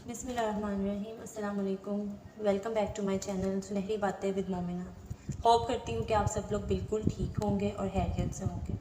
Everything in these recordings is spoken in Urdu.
بسم اللہ الرحمن الرحیم۔ السلام علیکم، welcome back to my channel سنہری باتیں ود مومنہ۔ ہوپ کرتی ہوں کہ آپ سب لوگ بالکل ٹھیک ہوں گے اور خیریت سے ہوں گے۔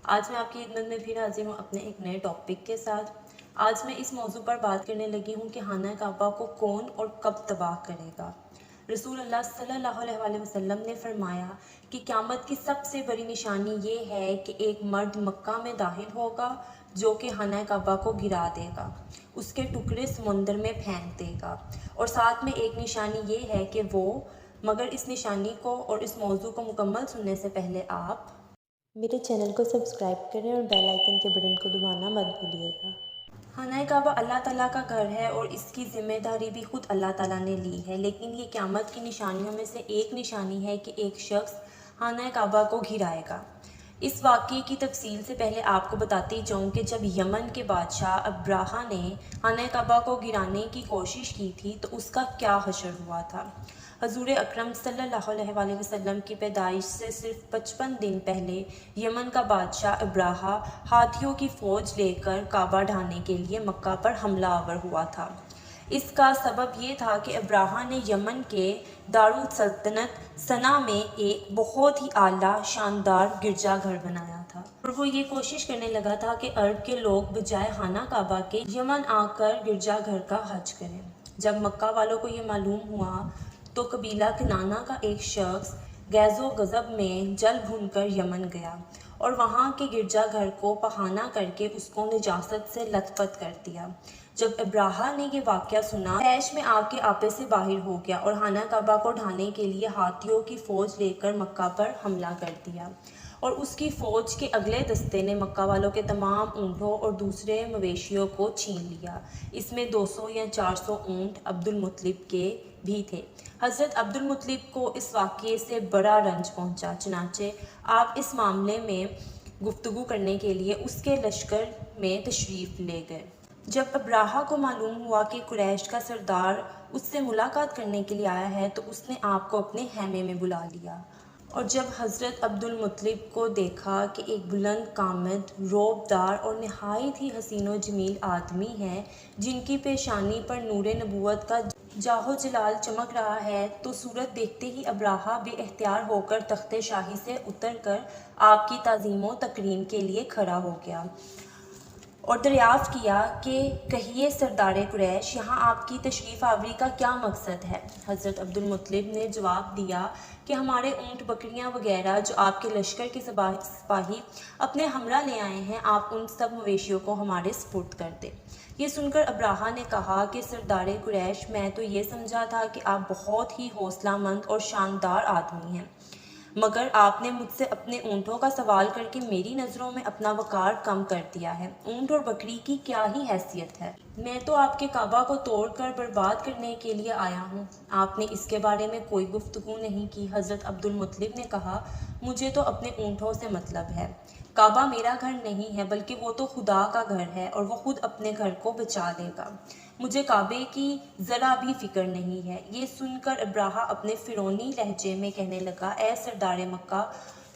آج میں آپ کی خدمت میں پھر حاضر ہوں اپنے ایک نئے ٹاپک کے ساتھ۔ آج میں اس موضوع پر بات کرنے لگی ہوں کہ خانہ کعبہ کو کون اور کب تباہ کرے گا۔ رسول اللہ صلی اللہ علیہ وآلہ وسلم نے فرمایا کہ قیامت کی سب سے بڑی نشانی یہ ہے کہ ایک مرد مکہ میں داخل ہوگا جو کہ خانہ کعبہ کو گرا دے گا، اس کے ٹکڑے سمندر میں پھینک دے گا، اور ساتھ میں ایک نشانی یہ ہے کہ مگر اس نشانی کو اور اس موضوع کو مکمل سننے سے پہلے آپ میرے چینل کو سبسکرائب کریں اور بیل آئیکن کے بٹن کو دبانا مت بھولیے گا۔ خانہ کعبہ اللہ تعالیٰ کا گھر ہے اور اس کی ذمہ داری بھی خود اللہ تعالیٰ نے لی ہے، لیکن یہ قیامت کی نشانیوں میں سے ایک نشانی ہے کہ ایک شخص خانہ کعبہ کو گرائے گا۔ اس واقعے کی تفصیل سے پہلے آپ کو بتاتی جاؤں کہ جب یمن کے بادشاہ ابراہا نے خانہ کعبہ کو گرانے کی کوشش کی تھی تو اس کا کیا حشر ہوا تھا۔ حضور اکرم صلی اللہ علیہ وآلہ وسلم کی پیدائش سے صرف 55 دن پہلے یمن کا بادشاہ ابراہا ہاتھیوں کی فوج لے کر کعبہ ڈھانے کے لیے مکہ پر حملہ آور ہوا تھا۔ اس کا سبب یہ تھا کہ ابراہا نے یمن کے دارالسلطنت صنعا میں ایک بہت ہی اعلیٰ شاندار گرجا گھر بنایا تھا، اور وہ یہ کوشش کرنے لگا تھا کہ عرب کے لوگ بجائے خانہ کعبہ کے یمن آ کر گرجا گھر کا حج کریں۔ جب مکہ والوں کو یہ معلوم ہوا تو قبیلہ کنانہ کا ایک شخص غیظ و غضب میں جل بھن کر یمن گیا اور وہاں کے گرجا گھر کو پخانہ کر کے اس کو نجاست سے لت پت کر دیا۔ جب ابراہا نے یہ واقعہ سنا، طیش میں آ کے آپے سے باہر ہو گیا اور خانہ کعبہ کو ڈھانے کے لیے ہاتھیوں کی فوج لے کر مکہ پر حملہ کر دیا، اور اس کی فوج کے اگلے دستے نے مکہ والوں کے تمام اونٹوں اور دوسرے مویشیوں کو چھین لیا۔ اس میں 200 یا 400 اونٹ عبد المطلب کے بھی تھے۔ حضرت عبد المطلب کو اس واقعے سے بڑا رنج پہنچا، چنانچہ آپ اس معاملے میں گفتگو کرنے کے لیے اس کے لشکر میں تشریف لے گئے۔ جب ابراہا کو معلوم ہوا کہ قریش کا سردار اس سے ملاقات کرنے کے لیے آیا ہے تو اس نے آپ کو اپنے خیمے میں بلا لیا، اور جب حضرت عبد المطلب کو دیکھا کہ ایک بلند قامت، روب دار اور نہایت ہی حسین و جمیل آدمی ہے جن کی پیشانی پر نور نبوت کا جاہ و جلال چمک رہا ہے، تو صورت دیکھتے ہی ابراہا بے اختیار ہو کر تخت شاہی سے اتر کر آپ کی تعظیم و تکریم کے لیے کھڑا ہو گیا اور دریافت کیا کہ کہیے سردار قریش، یہاں آپ کی تشریف آوری کا کیا مقصد ہے؟ حضرت عبد المطلب نے جواب دیا کہ ہمارے اونٹ، بکریاں وغیرہ جو آپ کے لشکر کے سپاہی اپنے ہمراہ لے آئے ہیں، آپ ان سب مویشیوں کو ہمارے سپرد کر دیں۔ یہ سن کر ابراہا نے کہا کہ سردار قریش، میں تو یہ سمجھا تھا کہ آپ بہت ہی حوصلہ مند اور شاندار آدمی ہیں، مگر آپ نے مجھ سے اپنے اونٹوں کا سوال کر کے میری نظروں میں اپنا وقار کم کر دیا ہے۔ اونٹ اور بکری کی کیا ہی حیثیت ہے؟ میں تو آپ کے کعبہ کو توڑ کر برباد کرنے کے لیے آیا ہوں۔ آپ نے اس کے بارے میں کوئی گفتگو نہیں کی۔ حضرت عبد المطلب نے کہا، مجھے تو اپنے اونٹوں سے مطلب ہے۔ کعبہ میرا گھر نہیں ہے بلکہ وہ تو خدا کا گھر ہے اور وہ خود اپنے گھر کو بچا لے گا۔ مجھے کعبے کی ذرا بھی فکر نہیں ہے۔ یہ سن کر ابراہا اپنے فرعونی لہجے میں کہنے لگا، اے سردار مکہ،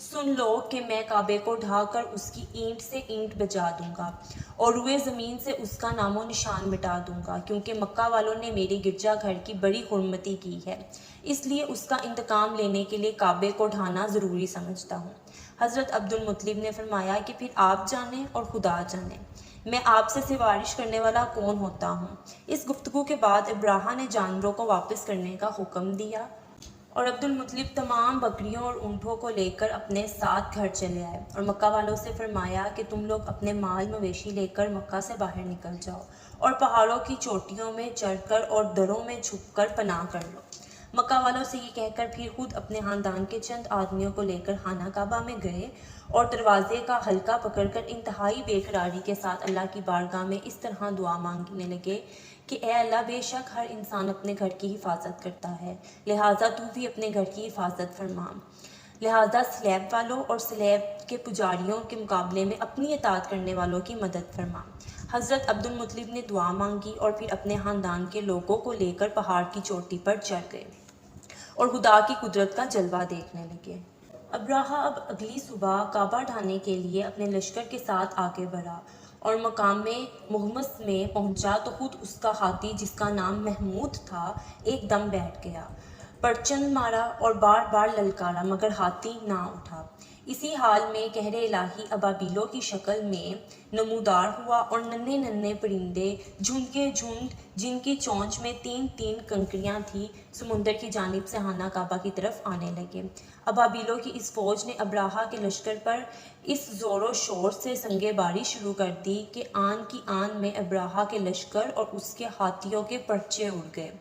سن لو کہ میں کعبے کو ڈھا کر اس کی اینٹ سے اینٹ بجا دوں گا اور روئے زمین سے اس کا نام و نشان مٹا دوں گا، کیونکہ مکہ والوں نے میری گرجا گھر کی بڑی حرمتی کی ہے، اس لیے اس کا انتقام لینے کے لیے کعبے کو ڈھانا ضروری سمجھتا ہوں۔ حضرت عبد المطلب نے فرمایا کہ پھر آپ جانیں اور خدا جانے، میں آپ سے سفارش کرنے والا کون ہوتا ہوں۔ اس گفتگو کے بعد ابراہا نے جانوروں کو واپس کرنے کا حکم دیا اور عبد المطلب تمام بکریوں اور اونٹوں کو لے کر اپنے ساتھ گھر چلے آئے اور مکہ والوں سے فرمایا کہ تم لوگ اپنے مال مویشی لے کر مکہ سے باہر نکل جاؤ اور پہاڑوں کی چوٹیوں میں چڑھ کر اور دروں میں چھپ کر پناہ کر لو۔ مکہ والوں سے یہ کہہ کر پھر خود اپنے خاندان کے چند آدمیوں کو لے کر خانہ کعبہ میں گئے اور دروازے کا حلقہ پکڑ کر انتہائی بے قراری کے ساتھ اللہ کی بارگاہ میں اس طرح دعا مانگنے لگے کہ اے اللہ، بے شک ہر انسان اپنے گھر کی حفاظت کرتا ہے، لہٰذا تو بھی اپنے گھر کی حفاظت فرما۔ لہٰذا سلیب والوں اور سلیب کے پجاریوں کے مقابلے میں اپنی اطاعت کرنے والوں کی مدد فرما۔ حضرت عبد المطلب نے دعا مانگی اور پھر اپنے خاندان کے لوگوں کو لے کر پہاڑ کی چوٹی پر چڑھ گئے اور خدا کی قدرت کا جلوہ دیکھنے لگے۔ ابراہا اب اگلی صبح کعبہ ڈھانے کے لیے اپنے لشکر کے ساتھ آگے بڑھا اور مقام مغمس میں پہنچا تو خود اس کا ہاتھی جس کا نام محمود تھا ایک دم بیٹھ گیا، پرچند مارا اور بار بار للکارا مگر ہاتھی نہ اٹھا۔ اسی حال میں قہر الہی ابابیلوں کی شکل میں نمودار ہوا اور ننھے ننھے پرندے جھنڈ کے جھنڈ جن کی چونچ میں 3 کنکریاں تھیں سمندر کی جانب سے خانہ کعبہ کی طرف آنے لگے۔ ابابیلوں کی اس فوج نے ابراہا کے لشکر پر اس زور و شور سے سنگِ باری شروع کر دی کہ آن کی آن میں ابراہا کے لشکر اور اس کے ہاتھیوں کے پرچے اڑ گئے۔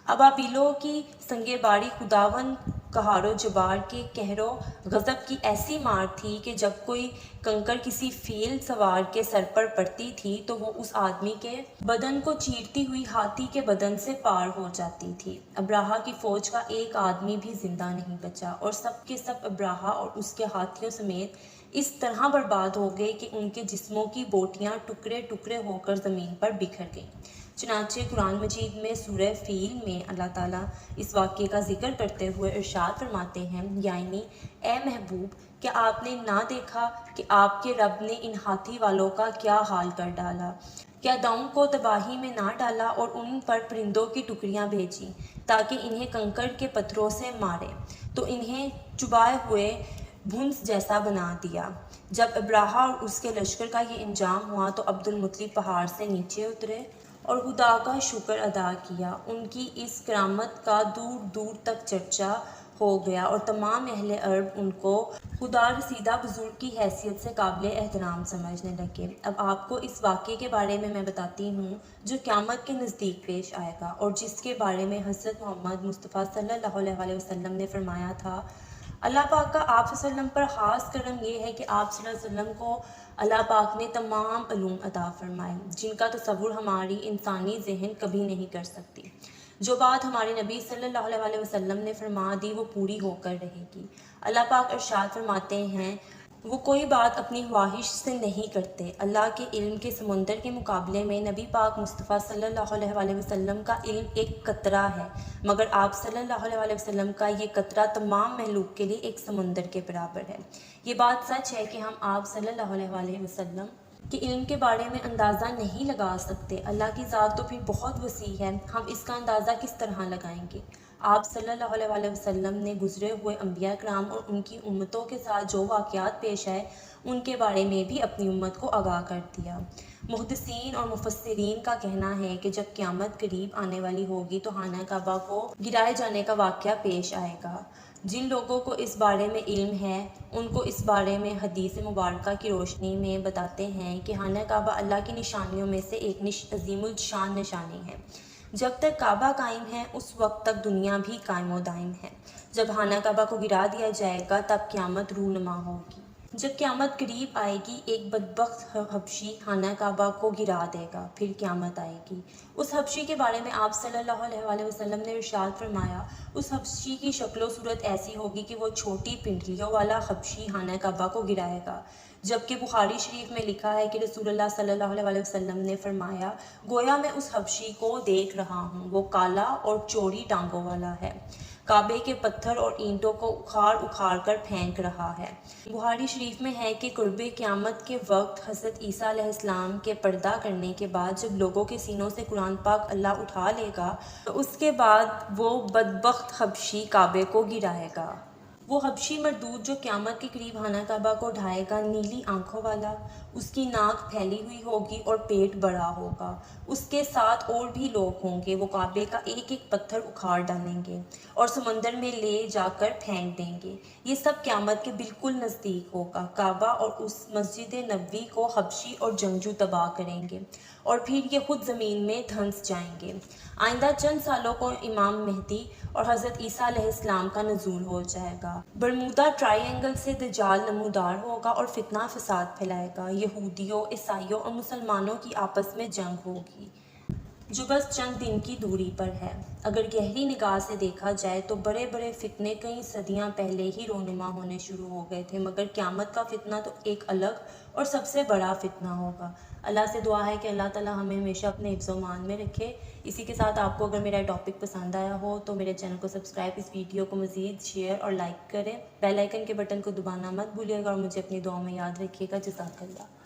ابابیلوں کی سنگِ باری خداوند قہار و جبار کے قہر و غضب کی ایسی مار تھی کہ جب کوئی کنکر کسی فیل سوار کے سر پر پڑتی تھی تو وہ اس آدمی کے بدن کو چیرتی ہوئی ہاتھی کے بدن سے پار ہو جاتی تھی۔ ابراہا کی فوج کا ایک آدمی بھی زندہ نہیں بچا اور سب کے سب ابراہا اور اس کے ہاتھیوں سمیت اس طرح برباد ہو گئے کہ ان کے جسموں کی بوٹیاں ٹکڑے ٹکڑے ہو کر زمین پر بکھر گئیں۔ چنانچہ قرآن مجید میں سورہ فیل میں اللہ تعالیٰ اس واقعے کا ذکر کرتے ہوئے ارشاد فرماتے ہیں، یعنی اے محبوب، کیا آپ نے نہ دیکھا کہ آپ کے رب نے ان ہاتھی والوں کا کیا حال کر ڈالا؟ کیا داؤں کو تباہی میں نہ ڈالا اور ان پر پرندوں کی ٹکڑیاں بھیجی تاکہ انہیں کنکر کے پتھروں سے مارے تو انہیں چبائے ہوئے بھنس جیسا بنا دیا۔ جب ابراہا اور اس کے لشکر کا یہ انجام ہوا تو عبد المطلب پہاڑ سے نیچے اترے اور خدا کا شکر ادا کیا۔ ان کی اس کرامت کا دور دور تک چرچا ہو گیا اور تمام اہل عرب ان کو خدا رسیدہ بزرگ کی حیثیت سے قابل احترام سمجھنے لگے۔ اب آپ کو اس واقعے کے بارے میں بتاتی ہوں جو قیامت کے نزدیک پیش آئے گا اور جس کے بارے میں حضرت محمد مصطفیٰ صلی اللہ علیہ وسلم نے فرمایا تھا۔ اللہ پاک کا آپ صلی اللہ علیہ وسلم پر خاص کرم یہ ہے کہ آپ صلی اللہ علیہ وسلم کو اللہ پاک نے تمام علوم عطا فرمائے جن کا تصور ہماری انسانی ذہن کبھی نہیں کر سکتی۔ جو بات ہمارے نبی صلی اللہ علیہ وسلم نے فرما دی وہ پوری ہو کر رہے گی۔ اللہ پاک ارشاد فرماتے ہیں، وہ کوئی بات اپنی خواہش سے نہیں کرتے۔ اللہ کے علم کے سمندر کے مقابلے میں نبی پاک مصطفیٰ صلی اللہ علیہ وسلم کا علم ایک قطرہ ہے، مگر آپ صلی اللہ علیہ وسلم کا یہ قطرہ تمام مخلوق کے لیے ایک سمندر کے برابر ہے۔ یہ بات سچ ہے کہ ہم آپ صلی اللہ علیہ وسلم کہ علم کے بارے میں اندازہ نہیں لگا سکتے۔ اللہ کی ذات تو پھر بہت وسیع ہے، ہم اس کا اندازہ کس طرح لگائیں گے؟ آپ صلی اللہ علیہ وسلم نے گزرے ہوئے انبیاء کرام اور ان کی امتوں کے ساتھ جو واقعات پیش آئے ان کے بارے میں بھی اپنی امت کو آگاہ کر دیا۔ محدثین اور مفسرین کا کہنا ہے کہ جب قیامت قریب آنے والی ہوگی تو خانہ کعبہ کو گرائے جانے کا واقعہ پیش آئے گا۔ جن لوگوں کو اس بارے میں علم ہے ان کو اس بارے میں حدیث مبارکہ کی روشنی میں بتاتے ہیں کہ خانہ کعبہ اللہ کی نشانیوں میں سے ایک عظیم الشان نشانی ہے۔ جب تک کعبہ قائم ہے اس وقت تک دنیا بھی قائم و دائم ہے۔ جب خانہ کعبہ کو گرا دیا جائے گا تب قیامت رونما ہوگی۔ جب قیامت قریب آئے گی ایک بدبخت حبشی خانہ کعبہ کو گرا دے گا، پھر قیامت آئے گی۔ اس حبشی کے بارے میں آپ صلی اللہ علیہ وسلم نے ارشاد فرمایا، اس حبشی کی شکل و صورت ایسی ہوگی کہ وہ چھوٹی پنڈلیوں والا حبشی خانہ کعبہ کو گرائے گا۔ جبکہ بخاری شریف میں لکھا ہے کہ رسول اللہ صلی اللہ علیہ وسلم نے فرمایا، گویا میں اس حبشی کو دیکھ رہا ہوں، وہ کالا اور چوڑی ٹانگوں والا ہے، کعبے کے پتھر اور اینٹوں کو اکھاڑ اکھاڑ کر پھینک رہا ہے۔ بخاری شریف میں ہے کہ قرب قیامت کے وقت حضرت عیسیٰ علیہ السلام کے پردہ کرنے کے بعد جب لوگوں کے سینوں سے قرآن پاک اللہ اٹھا لے گا تو اس کے بعد وہ بدبخت حبشی کعبے کو گرائے گا۔ وہ حبشی مردود جو قیامت کے قریب خانہ کعبہ کو ڈھائے گا، نیلی آنکھوں والا، اس کی ناک پھیلی ہوئی ہوگی اور پیٹ بڑا ہوگا۔ اس کے ساتھ اور بھی لوگ ہوں گے، وہ کعبے کا ایک ایک پتھر اکھاڑ ڈالیں گے اور سمندر میں لے جا کر پھینک دیں گے۔ یہ سب قیامت کے بالکل نزدیک ہوگا۔ کعبہ اور اس مسجد نبوی کو حبشی اور جنگجو تباہ کریں گے اور پھر یہ خود زمین میں دھنس جائیں گے۔ آئندہ چند سالوں کو امام مہدی اور حضرت عیسیٰ علیہ السلام کا نزول ہو جائے گا۔ برمودا ٹرائی اینگل سے دجال نمودار ہوگا اور فتنہ فساد پھیلائے گا۔ یہودیوں، عیسائیوں اور مسلمانوں کی آپس میں جنگ ہوگی جو بس چند دن کی دوری پر ہے۔ اگر گہری نگاہ سے دیکھا جائے تو بڑے بڑے فتنے کئی صدیاں پہلے ہی رونما ہونے شروع ہو گئے تھے، مگر قیامت کا فتنہ تو ایک الگ اور سب سے بڑا فتنہ ہوگا۔ اللہ سے دعا ہے کہ اللہ تعالیٰ ہمیں ہمیشہ اپنے حفظ و امان میں رکھے۔ اسی کے ساتھ آپ کو اگر میرا ٹاپک پسند آیا ہو تو میرے چینل کو سبسکرائب، اس ویڈیو کو مزید شیئر اور لائک کریں۔ بیل آئیکن کے بٹن کو دبانا مت بھولیے گا اور مجھے اپنی دعاؤں میں یاد رکھیے گا۔ جزاک اللہ۔